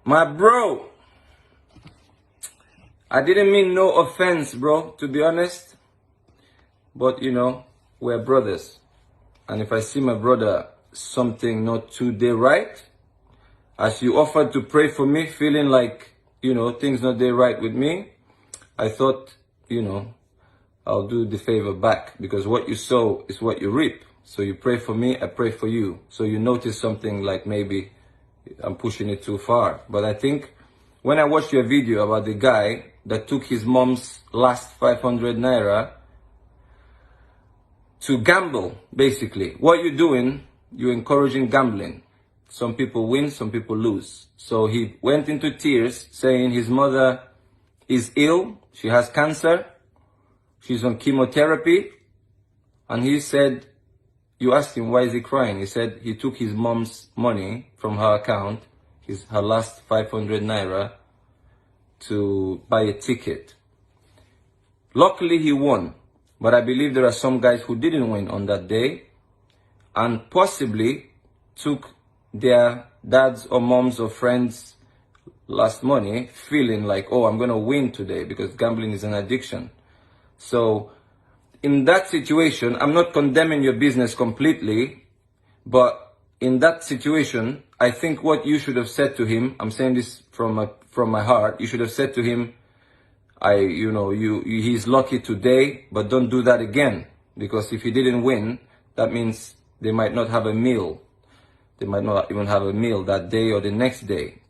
My bro, I didn't mean no offense, bro, to be honest. But, we're brothers. And if I see my brother something not today right, as you offered to pray for me, feeling like, things not there right with me, I thought, I'll do the favor back, because what you sow is what you reap. So you pray for me, I pray for you. So you notice something like maybe I'm pushing it too far. But I think when I watched your video about the guy that took his mom's last 500 naira to gamble, basically, what you're doing, you're encouraging gambling. Some people win, some people lose. So he went into tears saying his mother is ill, she has cancer, she's on chemotherapy, and he said, you asked him why is he crying. He said he took his mom's money from her account, her last 500 naira, to buy a ticket. Luckily he won, but I believe there are some guys who didn't win on that day and possibly took their dads or moms or friends' last money feeling like, oh, I'm going to win today, because gambling is an addiction. So in that situation, I'm not condemning your business completely, but in that situation, I think what you should have said to him, I'm saying this from my heart, you should have said to him, he's lucky today, but don't do that again. Because if he didn't win, that means they might not have a meal. They might not even have a meal that day or the next day.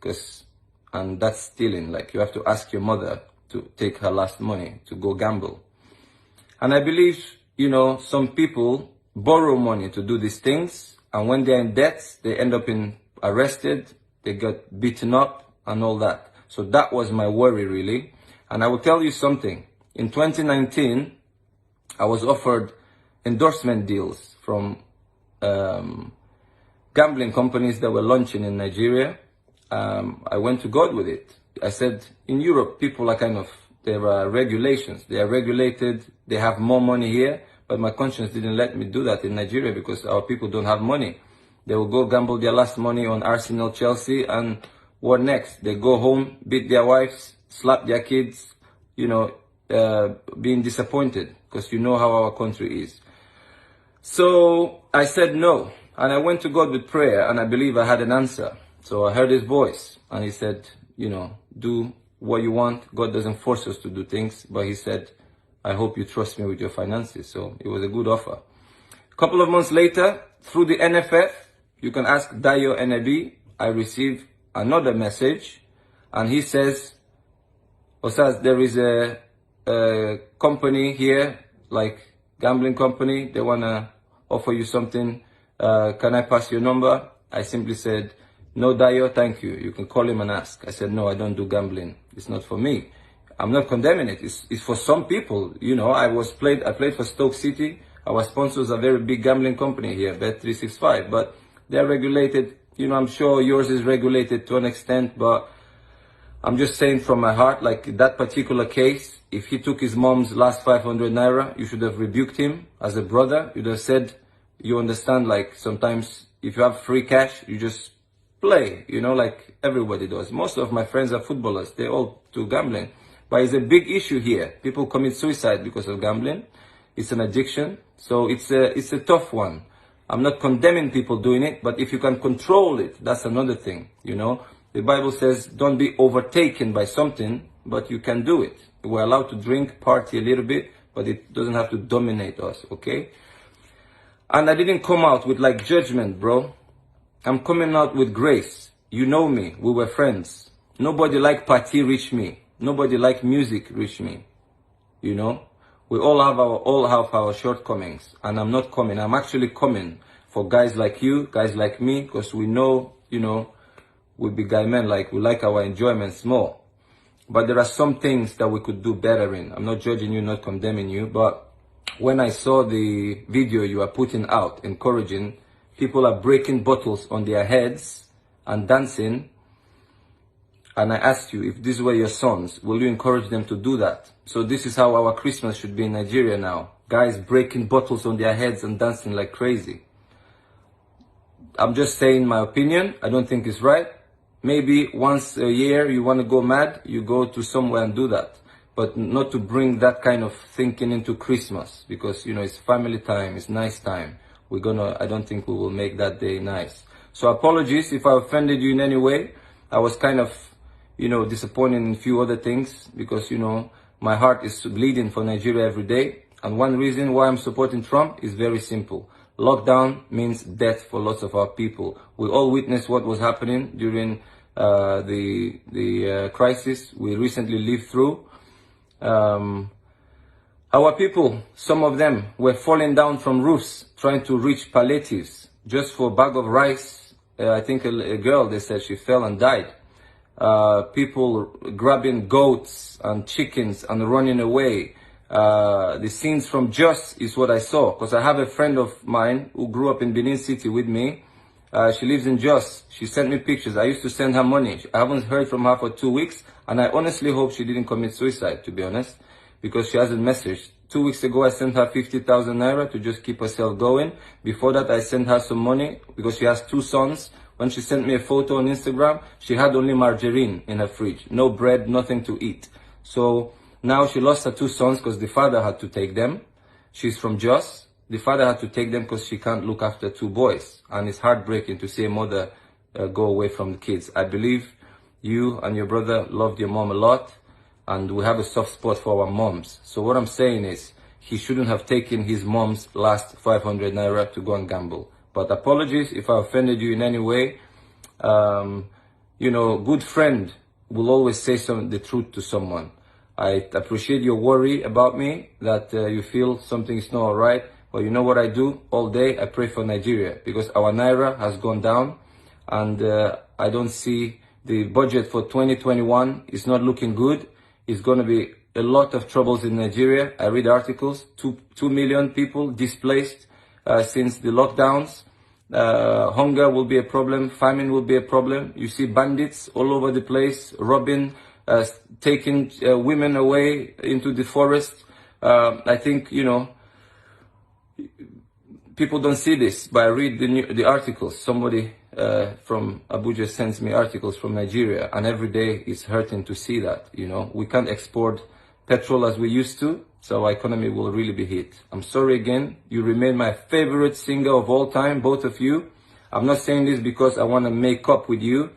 And that's stealing. Like, you have to ask your mother to take her last money to go gamble. And I believe, some people borrow money to do these things. And when they're in debt, they end up arrested. They get beaten up and all that. So that was my worry, really. And I will tell you something. In 2019, I was offered endorsement deals from gambling companies that were launching in Nigeria. I went to God with it. I said, in Europe, people are there are regulations. They are regulated. They have more money here. But my conscience didn't let me do that in Nigeria, because our people don't have money. They will go gamble their last money on Arsenal, Chelsea, and what next? They go home, beat their wives, slap their kids, being disappointed, because you know how our country is. So I said no, and I went to God with prayer, and I believe I had an answer. So I heard his voice, and he said, do what you want. God doesn't force us to do things, but he said, I hope you trust me with your finances. So it was a good offer. A couple of months later, through the NFF, you can ask Dayo NAB, I received another message, and he says, Osaze, there is a company here, like gambling company, they want to offer you something. Can I pass your number? I simply said, no, Dayo, thank you. You can call him and ask. I said, no, I don't do gambling. It's not for me. I'm not condemning it. It's for some people. I played for Stoke City. Our sponsors are a very big gambling company here, Bet365, but they're regulated. I'm sure yours is regulated to an extent, but I'm just saying from my heart, like that particular case, if he took his mom's last 500 naira, you should have rebuked him as a brother. You'd have said, you understand, like sometimes if you have free cash, you just play, like everybody does. Most of my friends are footballers. They all do gambling. But it's a big issue here. People commit suicide because of gambling. It's an addiction. So it's a tough one. I'm not condemning people doing it, but if you can control it, that's another thing, The Bible says, don't be overtaken by something, but you can do it. We're allowed to drink, party a little bit, but it doesn't have to dominate us, okay? And I didn't come out with judgment, bro. I'm coming out with grace. You know me. We were friends. Nobody like party reach me. Nobody like music reach me. We all have our shortcomings. And I'm not coming. I'm actually coming for guys like you, guys like me, because we know, we be guy men, we like our enjoyments more. But there are some things that we could do better in. I'm not judging you, not condemning you, but when I saw the video you are putting out, encouraging, people are breaking bottles on their heads and dancing. And I asked you, if these were your sons, will you encourage them to do that? So this is how our Christmas should be in Nigeria now. Guys breaking bottles on their heads and dancing like crazy. I'm just saying my opinion. I don't think it's right. maybe once a year you want to go mad, you go to somewhere and do that. But not to bring that kind of thinking into Christmas, because, you know, it's family time, it's nice time. I don't think we will make that day nice. So apologies if I offended you in any way. I was kind of, you know, disappointed in a few other things, because, you know, my heart is bleeding for Nigeria every day. And one reason why I'm supporting Trump is very simple. Lockdown means death for lots of our people. We all witnessed what was happening during the crisis we recently lived through. Our people, some of them were falling down from roofs trying to reach palliatives just for a bag of rice. I think a girl, they said she fell and died. People grabbing goats and chickens and running away. The scenes from Jos is what I saw, because I have a friend of mine who grew up in Benin City with me. She lives in Jos. She sent me pictures. I used to send her money. I haven't heard from her for 2 weeks, and I honestly hope she didn't commit suicide, to be honest, because she hasn't messaged. 2 weeks ago, I sent her 50,000 naira to just keep herself going. Before that, I sent her some money because she has 2 sons. When she sent me a photo on Instagram, she had only margarine in her fridge. No bread, nothing to eat. So now she lost her 2 sons because the father had to take them. She's from Jos. The father had to take them because she can't look after 2 boys. And it's heartbreaking to see a mother go away from the kids. I believe you and your brother loved your mom a lot, and we have a soft spot for our moms. So what I'm saying is, he shouldn't have taken his mom's last 500 naira to go and gamble. But apologies if I offended you in any way. You know, good friend will always say the truth to someone. I appreciate your worry about me, that you feel something is not all right. But you know what I do all day? I pray for Nigeria, because our naira has gone down, and I don't see the budget for 2021 is not looking good. It's going to be a lot of troubles in Nigeria. I read articles, 2 million people displaced since the lockdowns. Hunger will be a problem, famine will be a problem. You see bandits all over the place, robbing, taking women away into the forest. I think, you know, people don't see this, but I read the articles. Somebody from Abuja sends me articles from Nigeria, and every day it's hurting to see that. You know, we can't export petrol as we used to, so our economy will really be hit. I'm sorry again. You remain my favorite singer of all time, both of you. I'm not saying this because I want to make up with you.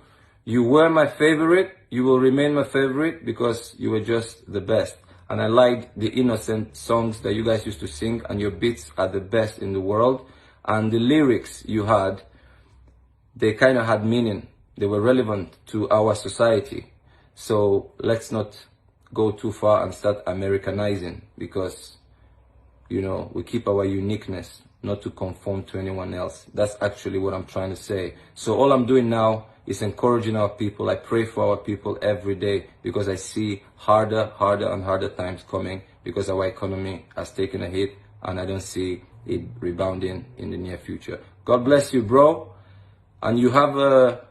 You were my favorite. You will remain my favorite because you were just the best. And I liked the innocent songs that you guys used to sing, and your beats are the best in the world. And the lyrics you had, they kind of had meaning. They were relevant to our society. So let's not go too far and start Americanizing, because, you know, we keep our uniqueness, not to conform to anyone else. That's actually what I'm trying to say. So all I'm doing now is encouraging our people. I pray for our people every day, because I see harder and harder times coming, because our economy has taken a hit, and I don't see it rebounding in the near future. God bless you, bro. And you have a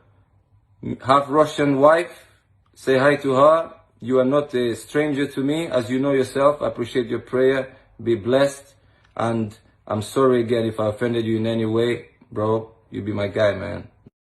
half Russian wife. Say hi to her. You are not a stranger to me, as you know yourself. I appreciate your prayer. Be blessed. And I'm sorry again if I offended you in any way. Bro, you be my guy, man.